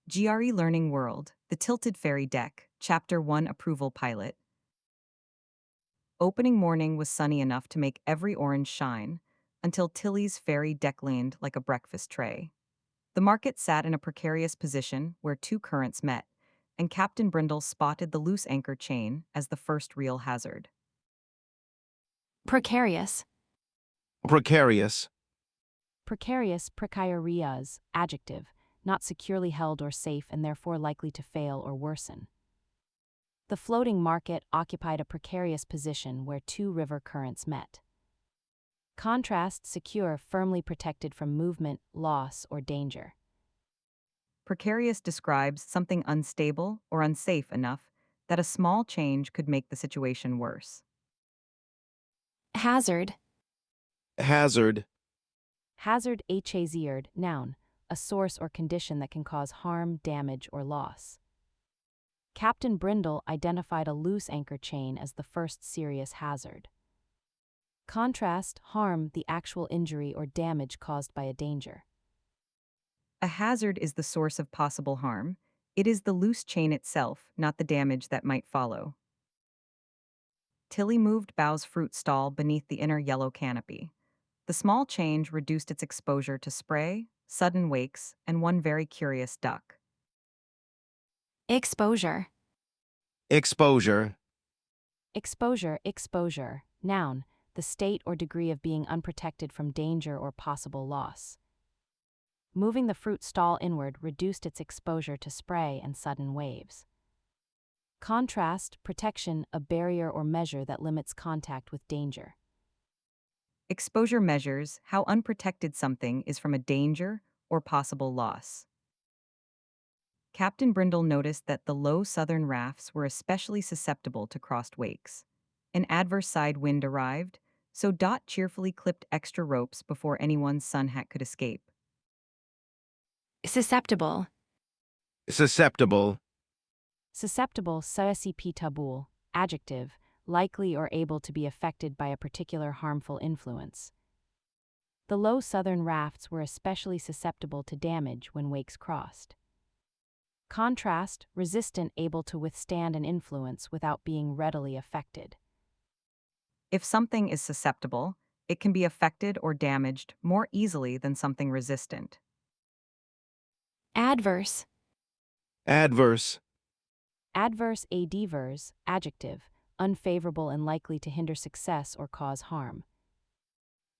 GRE Learning World, The Tilted Ferry Deck, Chapter 1 Approval Pilot. Opening morning was sunny enough to make every orange shine, until Tilly's ferry deck leaned like a breakfast tray. The market sat in a precarious position where two currents met, and Captain Brindle spotted the loose anchor chain as the first real hazard. Precarious. Precarious. Precarious, precarious, adjective, not securely held or safe and therefore likely to fail or worsen. The floating market occupied a precarious position where two river currents met. Contrast, secure, firmly protected from movement, loss, or danger. Precarious describes something unstable or unsafe enough that a small change could make the situation worse. Hazard. Hazard. Hazard, hazard, noun, a source or condition that can cause harm, damage, or loss. Captain Brindle identified a loose anchor chain as the first serious hazard. Contrast, harm, the actual injury or damage caused by a danger. A hazard is the source of possible harm. It is the loose chain itself, not the damage that might follow. Tilly moved Bow's fruit stall beneath the inner yellow canopy. The small change reduced its exposure to spray, sudden wakes, and one very curious duck. Exposure. Exposure. Exposure, noun, the state or degree of being unprotected from danger or possible loss. Moving the fruit stall inward reduced its exposure to spray and sudden waves. Contrast, protection, a barrier or measure that limits contact with danger. Exposure measures how unprotected something is from a danger or possible loss. Captain Brindle noticed that the low southern rafts were especially susceptible to crossed wakes. An adverse side wind arrived, so Dot cheerfully clipped extra ropes before anyone's Sunhat could escape. Susceptible. Susceptible. Susceptible, susceptible, adjective, likely or able to be affected by a particular harmful influence. The low southern rafts were especially susceptible to damage when wakes crossed. Contrast, resistant, able to withstand an influence without being readily affected. If something is susceptible, it can be affected or damaged more easily than something resistant. Adverse. Adverse. Adverse, adverse, adjective, unfavorable and likely to hinder success or cause harm.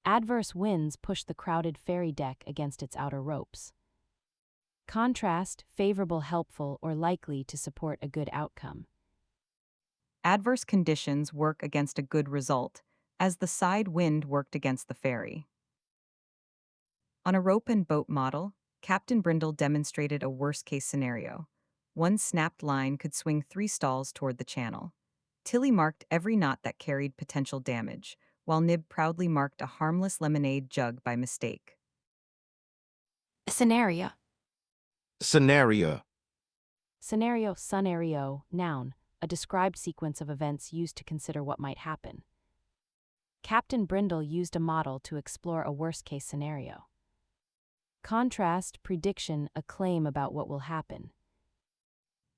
Adverse winds pushed the crowded ferry deck against its outer ropes. Contrast, favorable, helpful, or likely to support a good outcome. Adverse conditions work against a good result, as the side wind worked against the ferry. On a rope and boat model, Captain Brindle demonstrated a worst-case scenario. One snapped line could swing 3 stalls toward the channel. Tilly marked every knot that carried potential damage, while Nib proudly marked a harmless lemonade jug by mistake. Scenario. Scenario. Scenario, noun, a described sequence of events used to consider what might happen. Captain Brindle used a model to explore a worst-case scenario. Contrast, prediction, a claim about what will happen.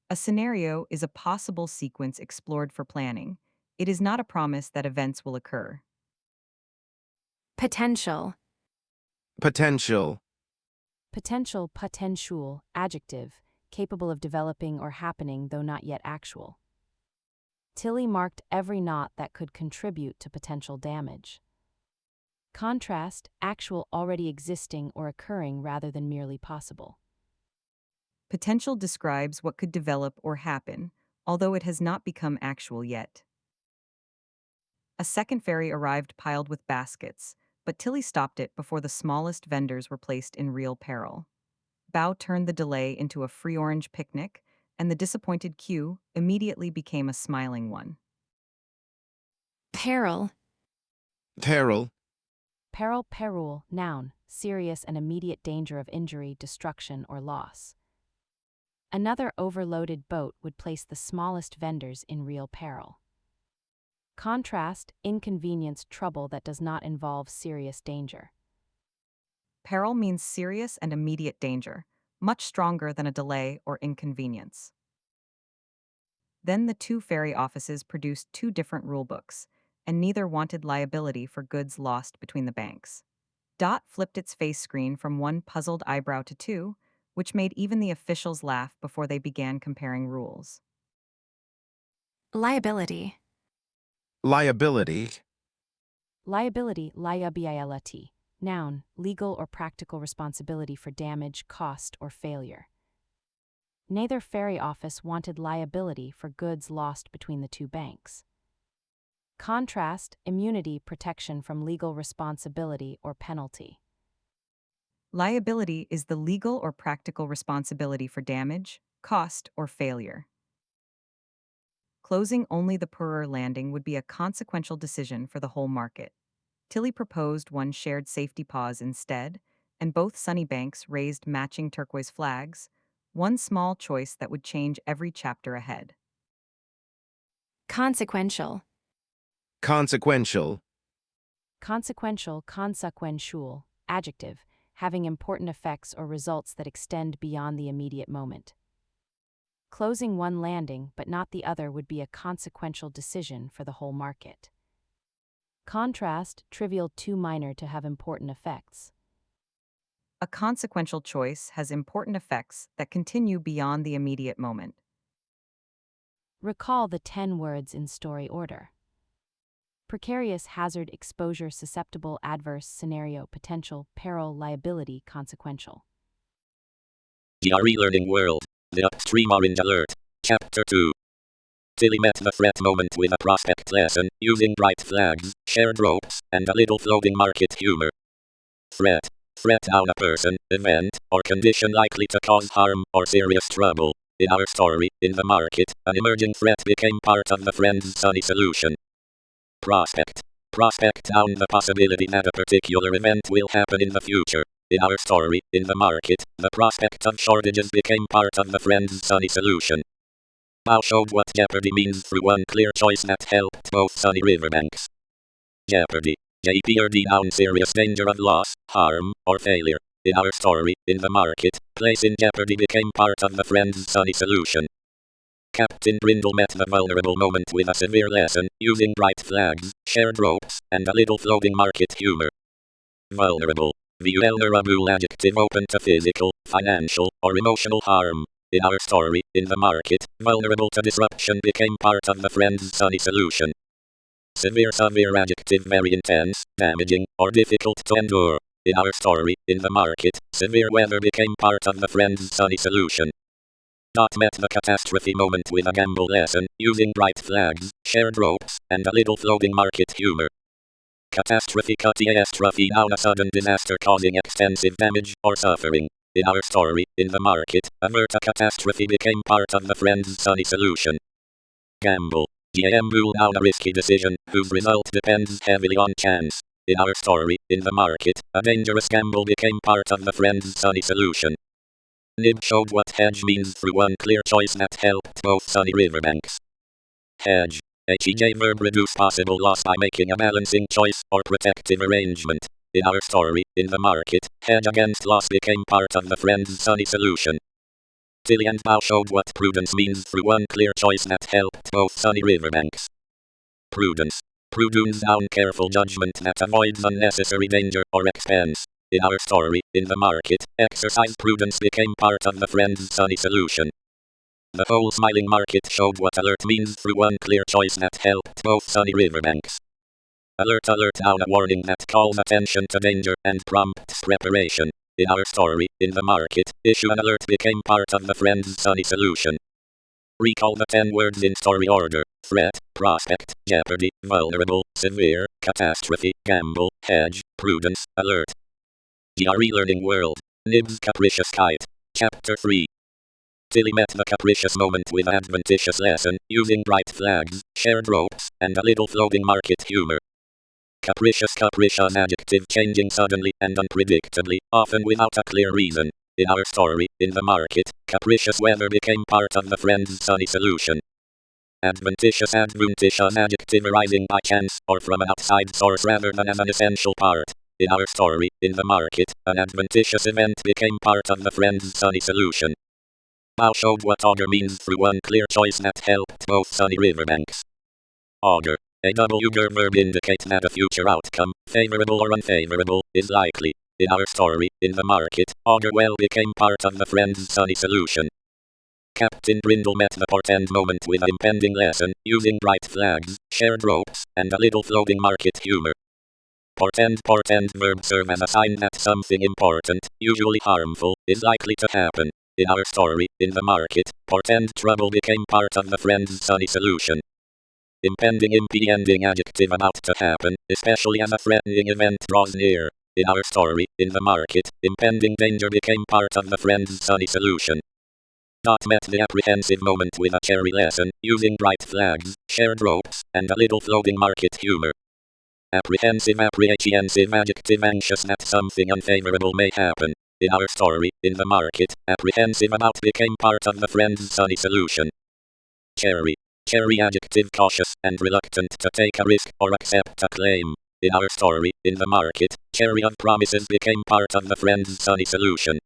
A scenario is a possible sequence explored for planning. It is not a promise that events will occur. Potential. Potential. Potential, adjective, capable of developing or happening though not yet actual. Tilly marked every knot that could contribute to potential damage. Contrast, actual, already existing or occurring rather than merely possible. Potential describes what could develop or happen, although it has not become actual yet. A second ferry arrived piled with baskets, but Tilly stopped it before the smallest vendors were placed in real peril. Bow turned the delay into a free orange picnic, and the disappointed queue immediately became a smiling one. Peril. Peril. Peril, noun, serious and immediate danger of injury, destruction, or loss. Another overloaded boat would place the smallest vendors in real peril. Contrast, inconvenience, trouble that does not involve serious danger. Peril means serious and immediate danger, much stronger than a delay or inconvenience. Then the two ferry offices produced two different rulebooks, and neither wanted liability for goods lost between the banks. Dot flipped its face screen from one puzzled eyebrow to two, which made even the officials laugh before they began comparing rules. Liability. Liability. Liability, liability. Noun, legal or practical responsibility for damage, cost, or failure. Neither ferry office wanted liability for goods lost between the two banks. Contrast, immunity, protection from legal responsibility or penalty. Liability is the legal or practical responsibility for damage, cost, or failure. Closing only the poorer landing would be a consequential decision for the whole market. Tilly proposed one shared safety pause instead, and both Sunny banks raised matching turquoise flags, one small choice that would change every chapter ahead. Consequential. Consequential. Consequential, consequential, adjective, having important effects or results that extend beyond the immediate moment. Closing one landing but not the other would be a consequential decision for the whole market. Contrast, trivial, too minor to have important effects. A consequential choice has important effects that continue beyond the immediate moment. Recall the 10 words in story order. Precarious, hazard, exposure, susceptible, adverse, scenario, potential, peril, liability, consequential. GRE Learning World. The Upstream Orange Alert. Chapter 2. Tilly met the threat moment with a prospect lesson, using bright flags, shared ropes, and a little floating market humor. Threat. Threat down a person, event, or condition likely to cause harm or serious trouble. In our story, in the market, an emerging threat became part of the friend's sunny solution. Prospect. Prospect down the possibility that a particular event will happen in the future. In our story, in the market, the prospect of shortages became part of the friend's sunny solution. Bao showed what jeopardy means through one clear choice that helped both sunny riverbanks. Jeopardy. JPRD noun serious danger of loss, harm, or failure. In our story, in the market, place in jeopardy became part of the friend's sunny solution. Captain Brindle met the vulnerable moment with a severe lesson, using bright flags, shared ropes, and a little floating market humor. Vulnerable. Vulnerable adjective open to physical, financial, or emotional harm. In our story, in the market, vulnerable to disruption became part of the friend's sunny solution. Severe adjective very intense, damaging, or difficult to endure. In our story, in the market, severe weather became part of the friend's sunny solution. Dot met the catastrophe moment with a gamble lesson, using bright flags, shared ropes, and a little floating market humor. Catastrophe noun a sudden disaster causing extensive damage or suffering. In our story, in the market, avert a catastrophe became part of the friend's sunny solution. Gamble. Gamble noun a risky decision, whose result depends heavily on chance. In our story, in the market, a dangerous gamble became part of the friend's sunny solution. Nib showed what hedge means through one clear choice that helped both sunny riverbanks. Hedge. HEJ verb reduce possible loss by making a balancing choice or protective arrangement. In our story, in the market, hedge against loss became part of the friend's sunny solution. Tilly and Bao showed what prudence means through one clear choice that helped both sunny riverbanks. Prudence. Prudence noun careful judgment that avoids unnecessary danger or expense. In our story, in the market, exercise prudence became part of the friend's sunny solution. The whole smiling market showed what alert means through one clear choice that helped both sunny riverbanks. Alert noun a warning that calls attention to danger and prompts preparation. In our story, in the market, issue an alert became part of the friend's sunny solution. Recall the 10 words in story order: threat, prospect, jeopardy, vulnerable, severe, catastrophe, gamble, hedge, prudence, alert. GRE Learning World. Nib's Capricious Kite. Chapter 3. Tilly met the capricious moment with adventitious lesson, using bright flags, shared ropes, and a little floating market humor. Capricious adjective changing suddenly and unpredictably, often without a clear reason. In our story, in the market, capricious weather became part of the friend's sunny solution. Adventitious adjective arising by chance or from an outside source rather than as an essential part. In our story, in the market, an adventitious event became part of the friend's sunny solution. Bao showed what augur means through one clear choice that helped both sunny riverbanks. Augur. A double-uger verb indicate that a future outcome, favorable or unfavorable, is likely. In our story, in the market, augur well became part of the friend's sunny solution. Captain Brindle met the portend moment with an impending lesson, using bright flags, shared ropes, and a little floating market humor. Portend verb serve as a sign that something important, usually harmful, is likely to happen. In our story, in the market, portend trouble became part of the friend's sunny solution. Impending impending adjective about to happen, especially as a threatening event draws near. In our story, in the market, impending danger became part of the friend's sunny solution. Dot met the apprehensive moment with a cherry lesson, using bright flags, shared ropes, and a little floating market humor. Apprehensive adjective anxious that something unfavorable may happen. In our story, in the market, apprehensive about became part of the friend's sunny solution. Cherry adjective cautious and reluctant to take a risk or accept a claim. In our story, in the market, cherry of promises became part of the friend's sunny solution.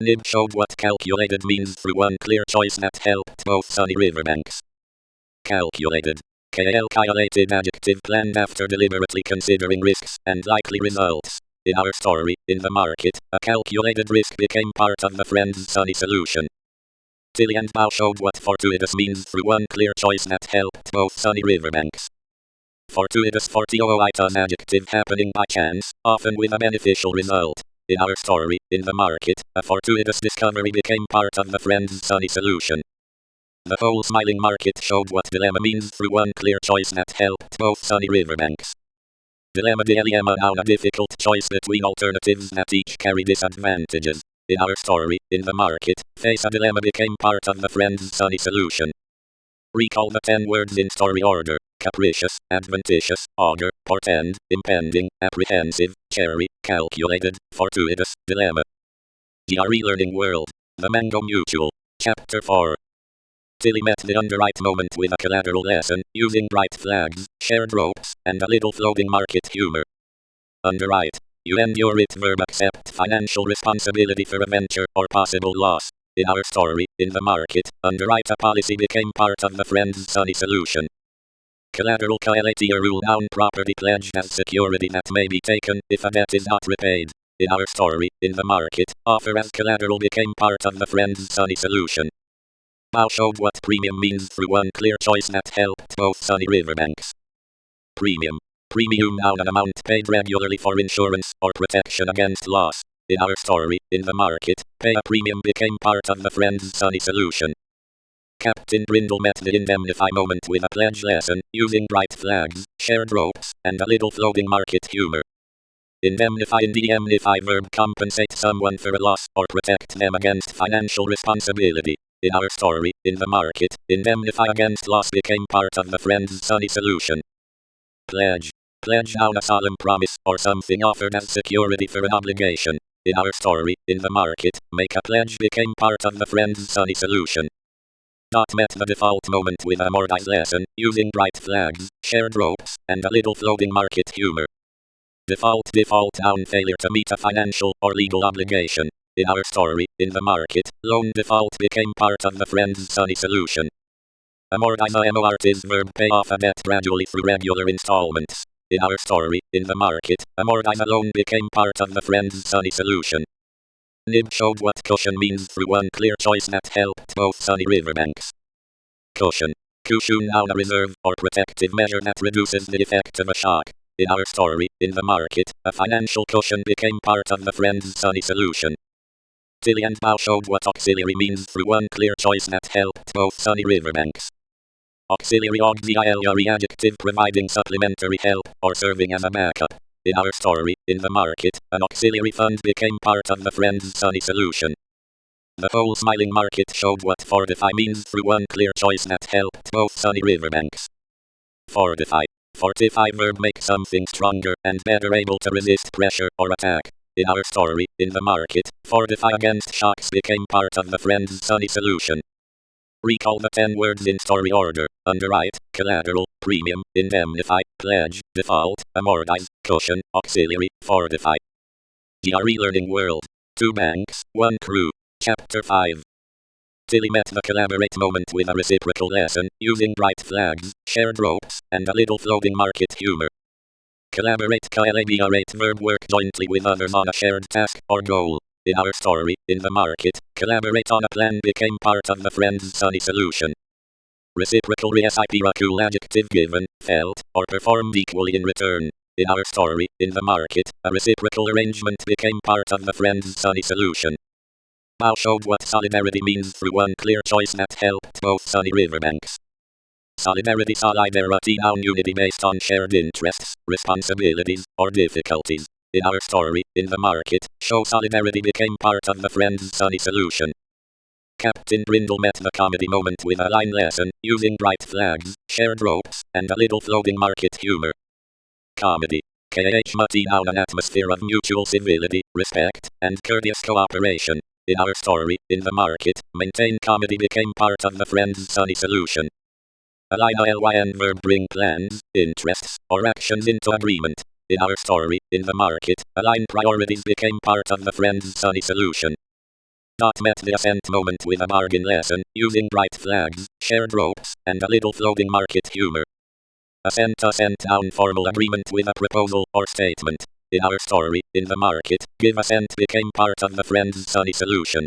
Nib showed what calculated means through one clear choice that helped both sunny riverbanks. Calculated. Calculated adjective planned after deliberately considering risks and likely results. In our story, in the market, a calculated risk became part of the friend's sunny solution. Tilly and Bao showed what fortuitous means through one clear choice that helped both sunny riverbanks. Fortuitous fortuitous adjective happening by chance, often with a beneficial result. In our story, in the market, a fortuitous discovery became part of the friend's sunny solution. The whole smiling market showed what dilemma means through one clear choice that helped both sunny riverbanks. Dilemma now a difficult choice between alternatives that each carry disadvantages. In our story, in the market, face a dilemma became part of the friend's sunny solution. Recall the 10 words in story order: capricious, adventitious, augur, portend, impending, apprehensive, cherry, calculated, fortuitous, dilemma. GRE Learning World. The Mango Mutual. Chapter 4. Tilly met the underright moment with a collateral lesson, using bright flags, shared ropes, and a little floating market humor. Underwrite. You endure it verb accept financial responsibility for a venture or possible loss. In our story, in the market, underwrite a policy became part of the friend's sunny solution. Collateral collateral rule noun property pledged as security that may be taken if a debt is not repaid. In our story, in the market, offer as collateral became part of the friend's sunny solution. Bao showed what premium means through one clear choice that helped both sunny riverbanks. Premium. Premium noun an amount paid regularly for insurance or protection against loss. In our story, in the market, pay a premium became part of the friend's sunny solution. Captain Brindle met the indemnify moment with a pledge lesson, using bright flags, shared ropes, and a little floating market humor. Indemnify verb compensate someone for a loss or protect them against financial responsibility. In our story, in the market, indemnify against loss became part of the friend's sunny solution. Pledge. Pledge noun a solemn promise or something offered as security for an obligation. In our story, in the market, make a pledge became part of the friend's sunny solution. Dot met the default moment with a Mordai's lesson, using bright flags, shared ropes, and a little floating market humor. Default noun failure to meet a financial or legal obligation. In our story, in the market, loan default became part of the friend's sunny solution. Amortize is verb pay off a debt gradually through regular installments. In our story, in the market, amortize a loan became part of the friend's sunny solution. Nib showed what cushion means through one clear choice that helped both sunny riverbanks. Cushion. Cushion noun a reserve or protective measure that reduces the effect of a shock. In our story, in the market, a financial cushion became part of the friend's sunny solution. Tilly and Bao showed what auxiliary means through one clear choice that helped both sunny riverbanks. Auxiliary auxiliary adjective providing supplementary help or serving as a backup. In our story, in the market, an auxiliary fund became part of the friend's sunny solution. The whole smiling market showed what fortify means through one clear choice that helped both sunny riverbanks. Fortify. Fortify verb make something stronger and better able to resist pressure or attack. In our story, in the market, fortify against shocks became part of the friend's sunny solution. Recall the 10 words in story order: underwrite, collateral, premium, indemnify, pledge, default, amortize, cushion, auxiliary, fortify. GRE Learning World. 2 banks, 1 crew. Chapter 5. Tilly met the collaborate moment with a reciprocal lesson, using bright flags, shared ropes, and a little floating market humor. Collaborate, collaborate, verb, work jointly with others on a shared task or goal. In our story, in the market, collaborate on a plan became part of the friend's sunny solution. Reciprocal, reciprocal adjective given, felt, or performed equally in return. In our story, in the market, a reciprocal arrangement became part of the friend's sunny solution. Bao showed what solidarity means through one clear choice that helped both sunny riverbanks. Solidarity, noun unity based on shared interests, responsibilities, or difficulties. In our story, in the market, show solidarity became part of the friend's sunny solution. Captain Brindle met the comedy moment with a line lesson, using bright flags, shared ropes, and a little floating market humor. Comedy. Noun, an atmosphere of mutual civility, respect, and courteous cooperation. In our story, in the market, maintain comedy became part of the friend's sunny solution. Align a lyn verb bring plans, interests, or actions into agreement. In our story, in the market, align priorities became part of the friend's sunny solution. Met the ascent moment with a bargain lesson, using bright flags, shared ropes, and a little floating market humor. Assent, noun, formal agreement with a proposal or statement. In our story, in the market, give assent became part of the friend's sunny solution.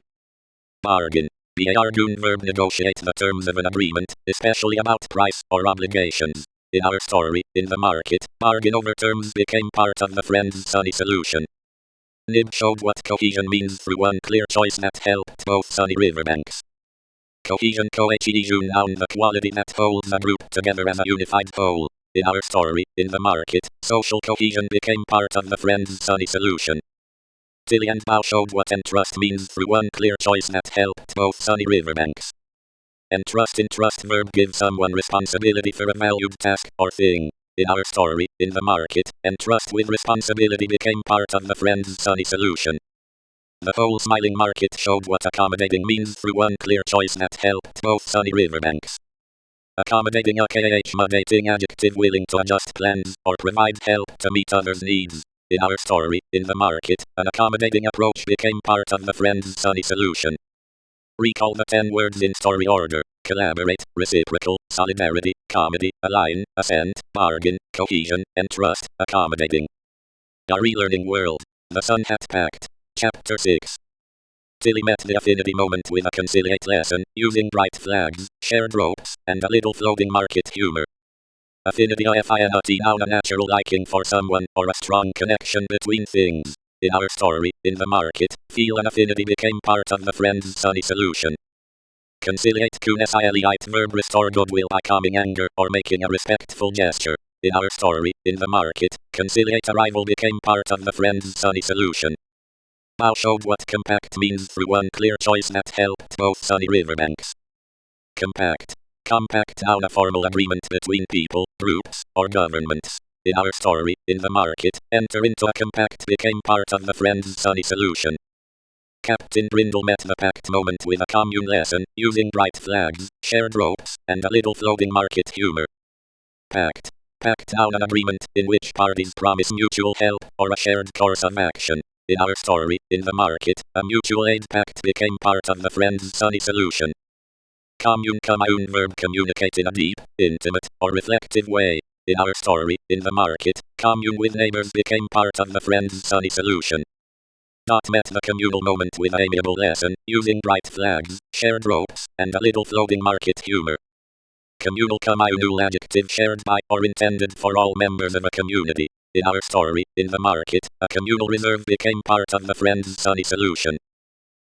Bargain. Bargain verb negotiate the terms of an agreement, especially about price or obligations. In our story, in the market, bargain over terms became part of the friend's sunny solution. Nib showed what cohesion means through one clear choice that helped both sunny riverbanks. Cohesion, cohesion, noun, the quality that holds a group together as a unified whole. In our story, in the market, social cohesion became part of the friend's sunny solution. Tilly and Bao showed what entrust means through one clear choice that helped both sunny riverbanks. Entrust verb give someone responsibility for a valued task or thing. In our story, in the market, entrust with responsibility became part of the friend's sunny solution. The whole smiling market showed what accommodating means through one clear choice that helped both sunny riverbanks. Accommodating, accommodating adjective willing to adjust plans or provide help to meet others' needs. In our story, in the market, an accommodating approach became part of the friend's sunny solution. Recall the 10 words in story order: collaborate, reciprocal, solidarity, comedy, align, assent, bargain, cohesion, entrust, accommodating. GRE Learning World. The Sunhat Pact. Chapter 6. Tilly met the affinity moment with a conciliate lesson, using bright flags, shared ropes, and a little floating market humor. Affinity, affinity, noun, a natural liking for someone, or a strong connection between things. In our story, in the market, feel an affinity became part of the friend's sunny solution. Conciliate, conciliate verb restore goodwill by calming anger or making a respectful gesture. In our story, in the market, conciliate arrival became part of the friend's sunny solution. Bao showed what compact means through one clear choice that helped both sunny riverbanks. Compact. Compact, noun, a formal agreement between people, groups, or governments. In our story, in the market, enter into a compact became part of the friend's sunny solution. Captain Brindle met the Pact moment with a commune lesson, using bright flags, shared ropes, and a little floating market humor. Pact. Pact, noun, an agreement in which parties promise mutual help or a shared course of action. In our story, in the market, a mutual aid pact became part of the friend's sunny solution. Commune, commune verb communicate in a deep, intimate, or reflective way. In our story, in the market, commune with neighbors became part of the friend's sunny solution. Met the communal moment with an amiable lesson, using bright flags, shared ropes, and a little floating market humor. Communal, communal adjective shared by or intended for all members of a community. In our story, in the market, a communal reserve became part of the friend's sunny solution.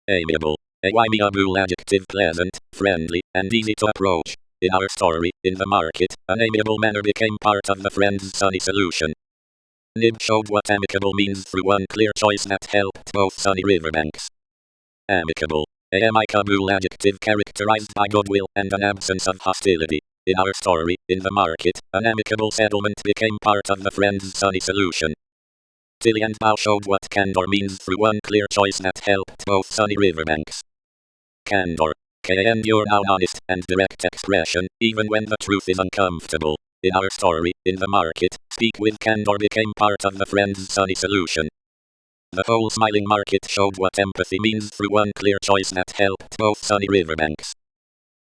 Amiable. Amiable adjective pleasant, friendly, and easy to approach. In our story, in the market, an amiable manner became part of the friend's sunny solution. Nib showed what amicable means through one clear choice that helped both sunny riverbanks. Amicable. Amicable adjective characterized by goodwill and an absence of hostility. In our story, in the market, an amicable settlement became part of the friend's sunny solution. Tilly and Bao showed what candor means through one clear choice that helped both sunny riverbanks. Candor. Candor, noun, honest and direct expression, even when the truth is uncomfortable. In our story, in the market, speak with candor became part of the friend's sunny solution. The whole smiling market showed what empathy means through one clear choice that helped both sunny riverbanks.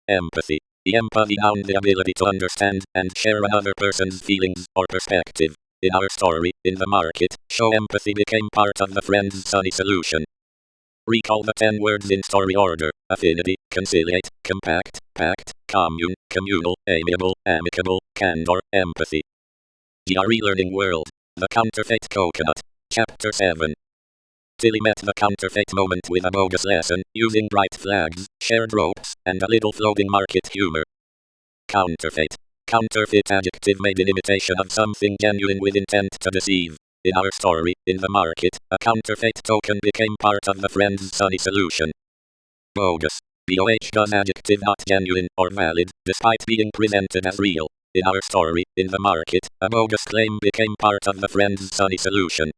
Empathy. The empathy noun the ability to understand and share another person's feelings or perspective. In our story, in the market, show empathy became part of the friend's sunny solution. Recall the 10 words in story order: affinity, conciliate, compact, pact, commune, communal, amiable, amicable, candor, empathy. GRE Learning World. The Counterfeit Coconut. Chapter 7. Tilly met the counterfeit moment with a bogus lesson, using bright flags, shared ropes, and a little floating market humor. Counterfeit. Counterfeit adjective made in imitation of something genuine with intent to deceive. In our story, in the market, a counterfeit token became part of the friend's sunny solution. Bogus. BOH does adjective not genuine or valid, despite being presented as real. In our story, in the market, a bogus claim became part of the friend's sunny solution.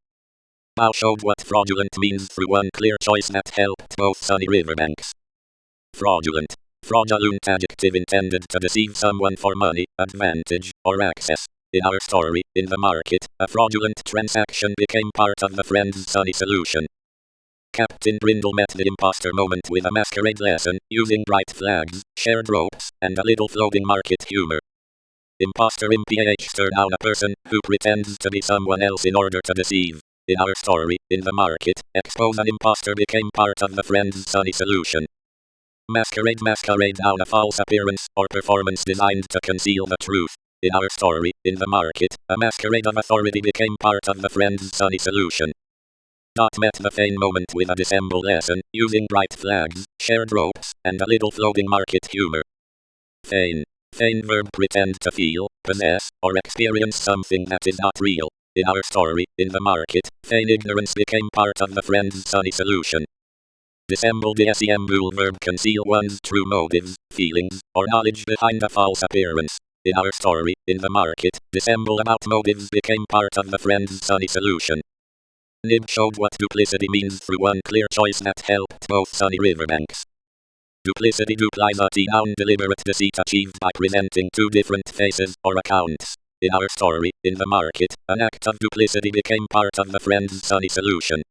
Bao showed what fraudulent means through one clear choice that helped both sunny riverbanks. Fraudulent. Fraudulent adjective intended to deceive someone for money, advantage, or access. In our story, in the market, a fraudulent transaction became part of the friend's sunny solution. Captain Brindle met the imposter moment with a masquerade lesson, using bright flags, shared ropes, and a little floating market humor. Imposter imph stir down a person who pretends to be someone else in order to deceive. In our story, in the market, expose an imposter became part of the friend's sunny solution. Masquerade down a false appearance or performance designed to conceal the truth. In our story, in the market, a masquerade of authority became part of the friend's sunny solution. Dot met the feign moment with a dissemble lesson, using bright flags, shared ropes, and a little floating market humor. Feign. Feign verb pretend to feel, possess, or experience something that is not real. In our story, in the market, feign ignorance became part of the friend's sunny solution. Dissemble dissemble verb conceal one's true motives, feelings, or knowledge behind a false appearance. In our story, in the market, dissemble about motives became part of the friend's sunny solution. Nib showed what duplicity means through one clear choice that helped both sunny riverbanks. Duplicity duplicity noun deliberate deceit achieved by presenting two different faces or accounts. In our story, in the market, an act of duplicity became part of the friend's sunny solution.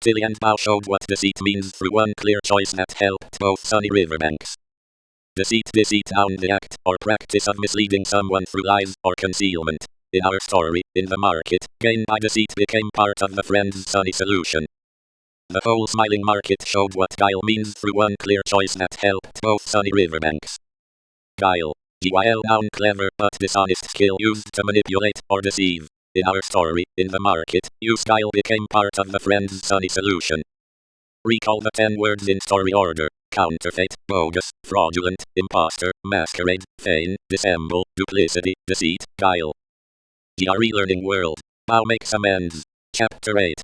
Tilly and Bao showed what deceit means through one clear choice that helped both sunny riverbanks. Deceit noun the act or practice of misleading someone through lies or concealment. In our story, in the market, gain by deceit became part of the friend's sunny solution. The whole smiling market showed what guile means through one clear choice that helped both sunny riverbanks. Guile. GYL noun clever but dishonest skill used to manipulate or deceive. In our story, in the market, use guile became part of the friend's sunny solution. Recall the 10 words in story order: counterfeit, bogus, fraudulent, imposter, masquerade, feign, dissemble, duplicity, deceit, guile. GRE Learning World. Bao makes amends. Chapter 8.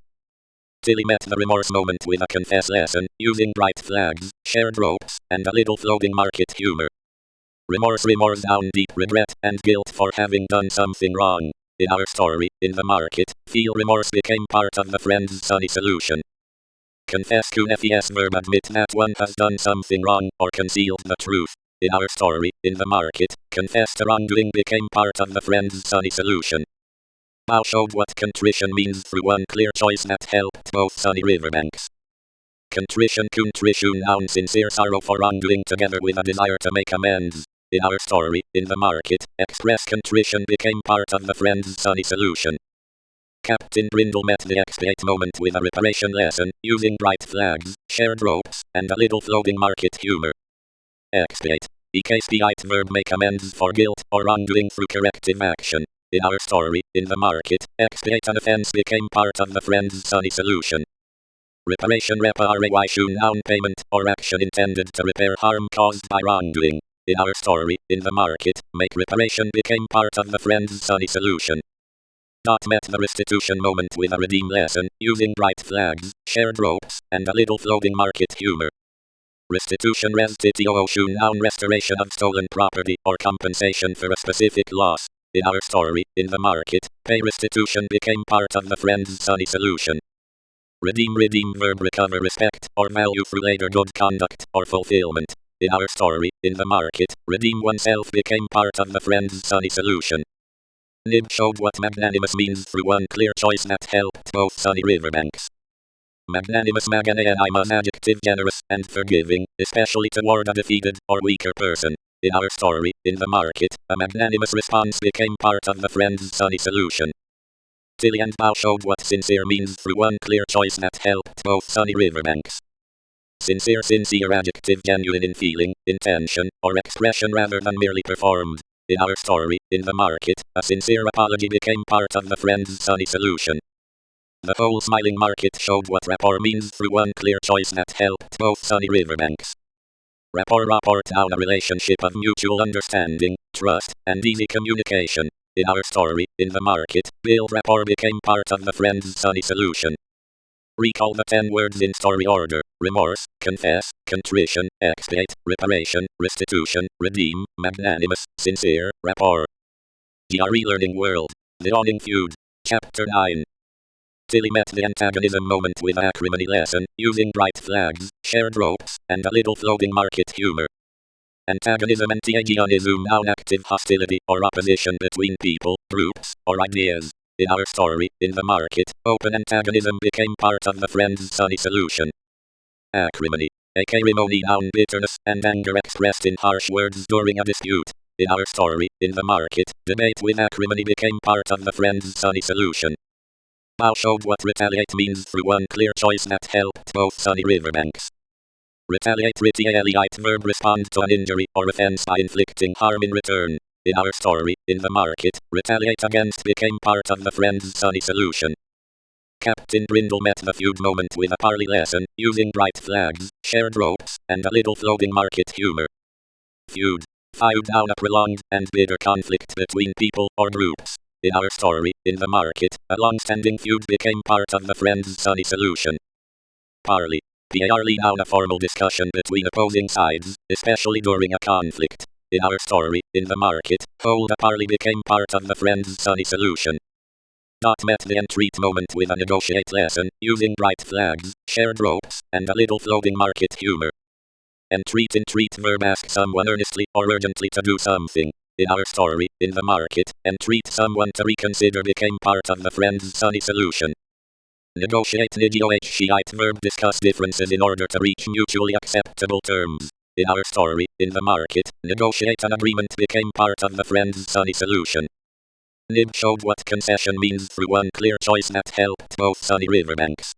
Tilly met the remorse moment with a confess lesson, using bright flags, shared ropes, and a little floating market humor. Remorse down deep regret and guilt for having done something wrong. In our story, in the market, feel remorse became part of the friend's sunny solution. Confess QFES verb admit that one has done something wrong or concealed the truth. In our story, in the market, confess to wrongdoing became part of the friend's sunny solution. Bao showed what contrition means through one clear choice that helped both sunny riverbanks. Contrition noun sincere sorrow for wrongdoing together with a desire to make amends. In our story, in the market, express contrition became part of the friend's sunny solution. Captain Brindle met the expiate moment with a reparation lesson, using bright flags, shared ropes, and a little floating market humor. Expiate. Expiate verb make amends for guilt or wrongdoing through corrective action. In our story, in the market, expiate an offense became part of the friend's sunny solution. Reparation reparation noun payment or action intended to repair harm caused by wrongdoing. In our story, in the market, make reparation became part of the friend's sunny solution. Dot met the restitution moment with a redeem lesson, using bright flags, shared ropes, and a little floating market humor. Restitution restitution noun restoration of stolen property or compensation for a specific loss. In our story, in the market, pay restitution became part of the friend's sunny solution. Redeem verb recover respect or value through later good conduct or fulfillment. In our story, in the market, redeem oneself became part of the friend's sunny solution. Nib showed what magnanimous means through one clear choice that helped both sunny riverbanks. Magnanimous magnanimous adjective generous and forgiving, especially toward a defeated or weaker person. In our story, in the market, a magnanimous response became part of the friend's sunny solution. Tilly and Bao showed what sincere means through one clear choice that helped both sunny riverbanks. Sincere adjective genuine in feeling, intention, or expression rather than merely performed. In our story, in the market, a sincere apology became part of the friend's sunny solution. The whole smiling market showed what rapport means through one clear choice that helped both sunny riverbanks. Rapport down a relationship of mutual understanding, trust, and easy communication. In our story, in the market, build rapport became part of the friend's sunny solution. Recall the 10 words in story order: remorse, confess, contrition, expiate, reparation, restitution, redeem, magnanimous, sincere, rapport. GRE Learning World. The Awning Feud. Chapter 9. Tilly met the antagonism moment with acrimony lesson, using bright flags, shared ropes, and a little floating market humor. Antagonism and antagonism noun active hostility or opposition between people, groups, or ideas. In our story, in the market, open antagonism became part of the friend's sunny solution. Acrimony. Acrimony noun bitterness and anger expressed in harsh words during a dispute. In our story, in the market, debate with acrimony became part of the friend's sunny solution. Bao showed what retaliate means through one clear choice that helped both sunny riverbanks. Retaliate verb respond to an injury or offense by inflicting harm in return. In our story, in the market, retaliate against became part of the friend's sunny solution. Captain Brindle met the feud moment with a parley lesson, using bright flags, shared ropes, and a little floating market humor. Feud. Feud down a prolonged and bitter conflict between people or groups. In our story, in the market, a long-standing feud became part of the friend's sunny solution. Parley. Parley down a formal discussion between opposing sides, especially during a conflict. In our story, in the market, hold a parley became part of the friend's sunny solution. Dot met the entreat moment with a negotiate lesson, using bright flags, shared ropes, and a little floating market humor. Entreat verb ask someone earnestly or urgently to do something. In our story, in the market, entreat someone to reconsider became part of the friend's sunny solution. Negotiate verb discuss differences in order to reach mutually acceptable terms. In our story, in the market, negotiate an agreement became part of the friend's sunny solution. Nib showed what concession means through one clear choice that helped both sunny riverbanks.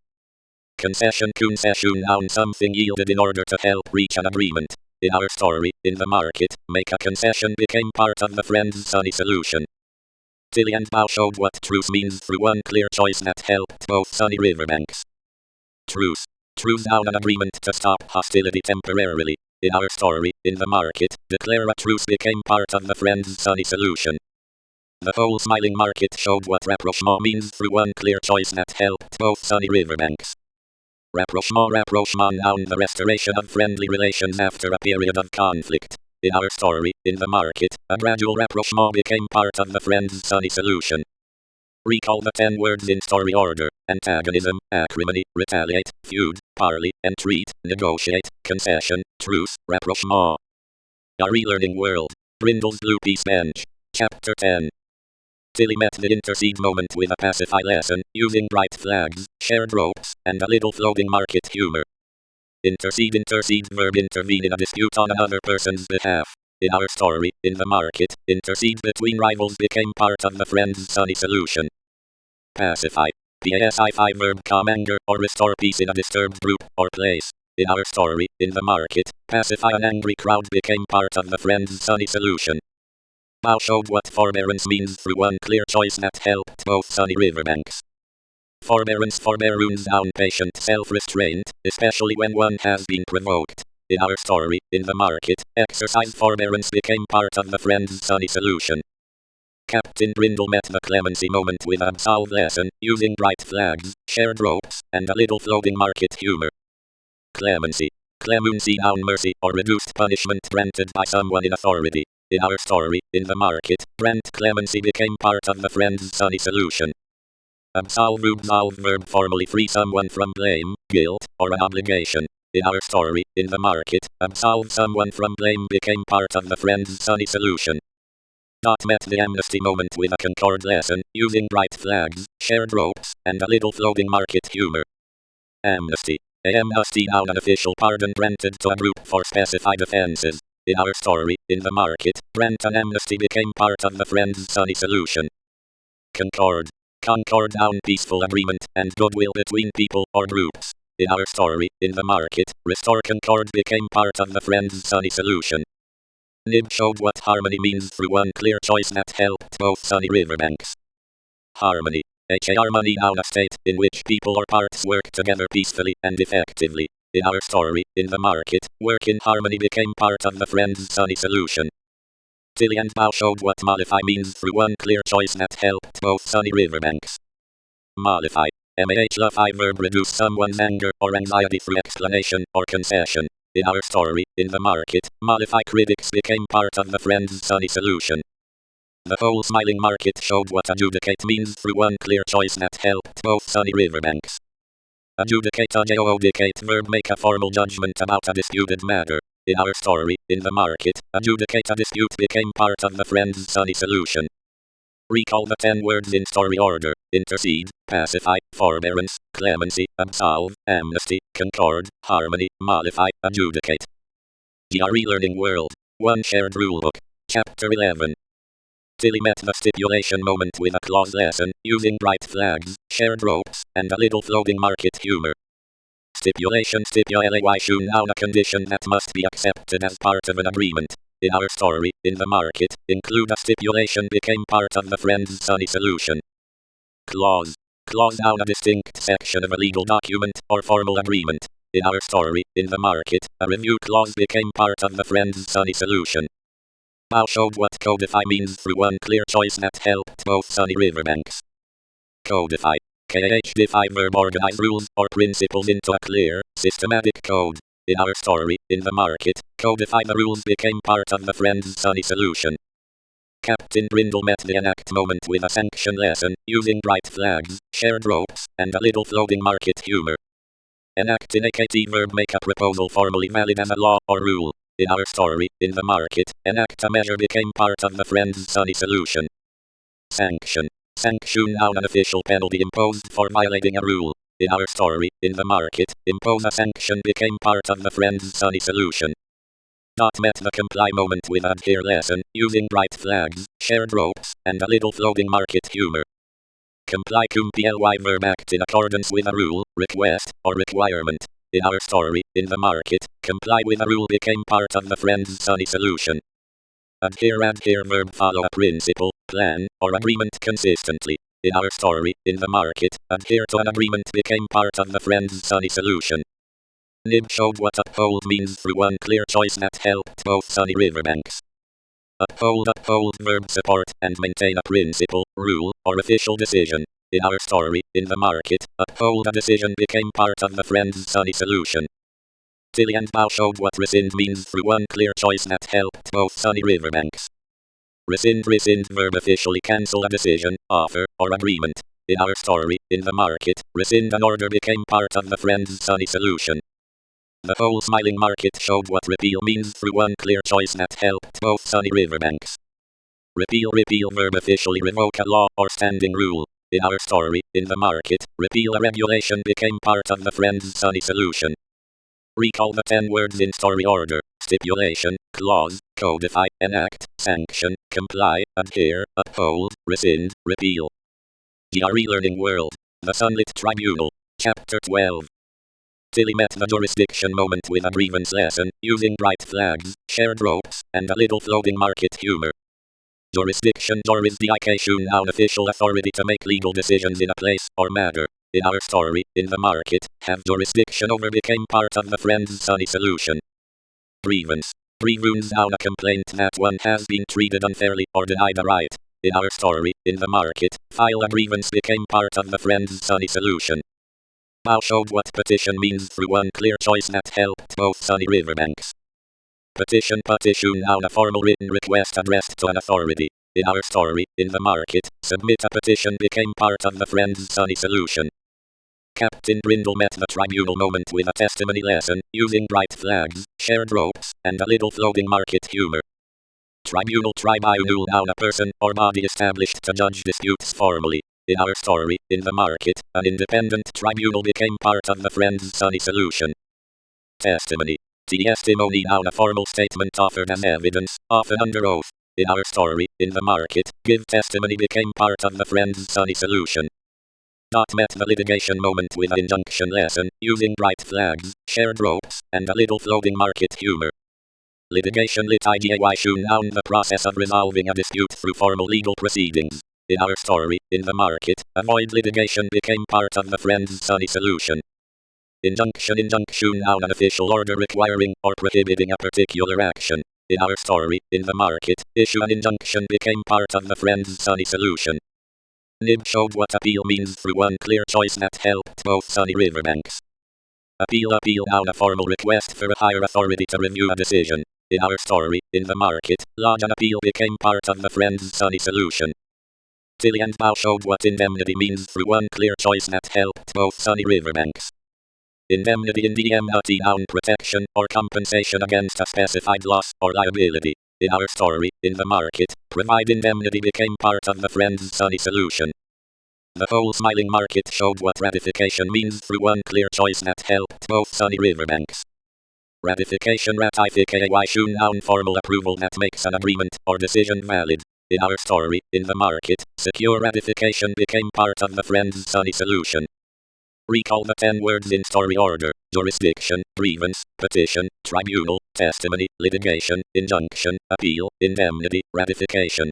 Concession noun something yielded in order to help reach an agreement. In our story, in the market, make a concession became part of the friend's sunny solution. Tilly and Bao showed what truce means through one clear choice that helped both sunny riverbanks. Truce. Truce down an agreement to stop hostility temporarily. In our story, in the market, declare a truce became part of the friend's sunny solution. The whole smiling market showed what rapprochement means through one clear choice that helped both sunny riverbanks. Rapprochement noun the restoration of friendly relations after a period of conflict. In our story, in the market, a gradual rapprochement became part of the friend's sunny solution. Recall the 10 words in story order: antagonism, acrimony, retaliate, feud, parley, entreat, negotiate, concession, truce, rapprochement. A relearning world. Brindle's Blue Piece Bench. Chapter 10. Tilly met the intercede moment with a pacify lesson, using bright flags, shared ropes, and a little floating market humor. Intercede verb intervene in a dispute on another person's behalf. In our story, in the market, intercede between rivals became part of the friend's sunny solution. Pacify. Pacify verb calm anger or restore peace in a disturbed group or place. In our story, in the market, pacify an angry crowd became part of the friend's sunny solution. Bao showed what forbearance means through one clear choice that helped both sunny riverbanks. Forbearance down patient self-restraint, especially when one has been provoked. In our story, in the market, exercise forbearance became part of the friend's sunny solution. Captain Brindle met the clemency moment with absolve lesson, using bright flags, shared ropes, and a little floating market humor. Clemency. Clemency noun mercy or reduced punishment granted by someone in authority. In our story, in the market, grant clemency became part of the friend's sunny solution. Absolve verb formally free someone from blame, guilt, or an obligation. In our story, in the market, absolve someone from blame became part of the friend's sunny solution. Met the amnesty moment with a concord lesson, using bright flags, shared ropes, and a little floating market humor. Amnesty. Amnesty now an official pardon granted to a group for specified offenses. In our story, in the market, grant an amnesty became part of the friend's sunny solution. Concord. Concord down peaceful agreement and goodwill between people or groups. In our story, in the market, restore concord became part of the friend's sunny solution. Nib showed what harmony means through one clear choice that helped both sunny riverbanks. Harmony. Harmony noun a state in which people or parts work together peacefully and effectively. In our story, in the market, work in harmony became part of the friend's sunny solution. Tilly and Bow showed what mollify means through one clear choice that helped both sunny riverbanks. Mollify. Mollify verb reduce someone's anger or anxiety through explanation or concession. In our story, in the market, mollify critics became part of the friend's sunny solution. The whole smiling market showed what adjudicate means through one clear choice that helped both sunny riverbanks. Adjudicate. Adjudicate verb make a formal judgment about a disputed matter. In our story, in the market, adjudicate a dispute became part of the friend's sunny solution. Recall the 10 words in story order: intercede, pacify, forbearance, clemency, absolve, amnesty, concord, harmony, mollify, adjudicate. GRE Learning World. 1 Shared Rulebook. Chapter 11. Tilly met the stipulation moment with a clause lesson, using bright flags, shared ropes, and a little floating market humor. Stipulation. Stipulation noun a condition that must be accepted as part of an agreement. In our story, in the market, include a stipulation became part of the friend's sunny solution. Clause. Clause noun a distinct section of a legal document or formal agreement. In our story, in the market, a review clause became part of the friend's sunny solution. Bow showed what codify means through one clear choice that helped both sunny riverbanks. Codify. Defy verb organize rules or principles into a clear, systematic code. In our story, in the market, codify the rules became part of the friend's sunny solution. Captain Brindle met the enact moment with a sanction lesson, using bright flags, shared ropes, and a little floating market humor. Enact in a KT verb make a proposal formally valid as a law or rule. In our story, in the market, enact a measure became part of the friend's sunny solution. Sanction. Sanction noun an official penalty imposed for violating a rule. In our story, in the market, impose a sanction became part of the friend's sunny solution. Met the comply moment with adhere lesson, using bright flags, shared ropes, and a little floating market humor. Comply. Comply verb act in accordance with a rule, request, or requirement. In our story, in the market, comply with a rule became part of the friend's sunny solution. Adhere verb follow a principle, plan, or agreement consistently. In our story, in the market, adhere to an agreement became part of the friend's sunny solution. Nib showed what uphold means through one clear choice that helped both sunny riverbanks. Uphold verb support and maintain a principle, rule, or official decision. In our story, in the market, uphold a decision became part of the friend's sunny solution. Tilly and Bow showed what rescind means through one clear choice that helped both sunny riverbanks. Rescind verb officially cancel a decision, offer, or agreement. In our story, in the market, rescind an order became part of the friend's sunny solution. The whole smiling market showed what repeal means through one clear choice that helped both sunny riverbanks. Repeal verb officially revoke a law or standing rule. In our story, in the market, repeal a regulation became part of the friend's sunny solution. Recall the 10 words in story order: stipulation, clause, codify, enact, sanction, comply, adhere, uphold, rescind, repeal. GRE Learning World. The Sunlit Tribunal. Chapter 12. Tilly met the jurisdiction moment with a grievance lesson, using bright flags, shared ropes, and a little floating market humor. Jurisdiction. Jurisdiction noun official authority to make legal decisions in a place or matter. In our story, in the market, have jurisdiction over became part of the friend's sunny solution. Grievance. Grievance noun a complaint that one has been treated unfairly or denied a right. In our story, in the market, file a grievance became part of the friend's sunny solution. Bow showed what petition means through one clear choice that helped both sunny riverbanks. Petition noun a formal written request addressed to an authority. In our story, in the market, submit a petition became part of the friend's sunny solution. Captain Brindle met the tribunal moment with a testimony lesson, using bright flags, shared ropes, and a little floating market humor. Tribunal Tribunal, noun, a person or body established to judge disputes formally. In our story, in the market, an independent tribunal became part of the friend's sunny solution. Testimony. Testimony, noun, a formal statement offered as evidence, often under oath. In our story, in the market, give testimony became part of the friend's sunny solution. Met the litigation moment with an injunction lesson, using bright flags, shared ropes, and a little floating market humor. Litigation lit idea noun, the process of resolving a dispute through formal legal proceedings. In our story, in the market, avoid litigation became part of the friend's sunny solution. Injunction noun, an official order requiring or prohibiting a particular action. In our story, in the market, issue an injunction became part of the friend's sunny solution. Nib showed what appeal means through one clear choice that helped both sunny riverbanks. Appeal noun, a formal request for a higher authority to review a decision. In our story, in the market, lodge an appeal became part of the friend's sunny solution. Tilly and Bow showed what indemnity means through one clear choice that helped both sunny riverbanks. Indemnity, indemnity, noun, protection or compensation against a specified loss or liability. In our story, in the market, provide indemnity became part of the friend's sunny solution. The whole smiling market showed what ratification means through one clear choice that helped both sunny riverbanks. Ratification, ratification, noun, formal approval that makes an agreement or decision valid. In our story, in the market, secure ratification became part of the friend's sunny solution. Recall the 10 words in story order: jurisdiction, grievance, petition, tribunal, testimony, litigation, injunction, appeal, indemnity, ratification.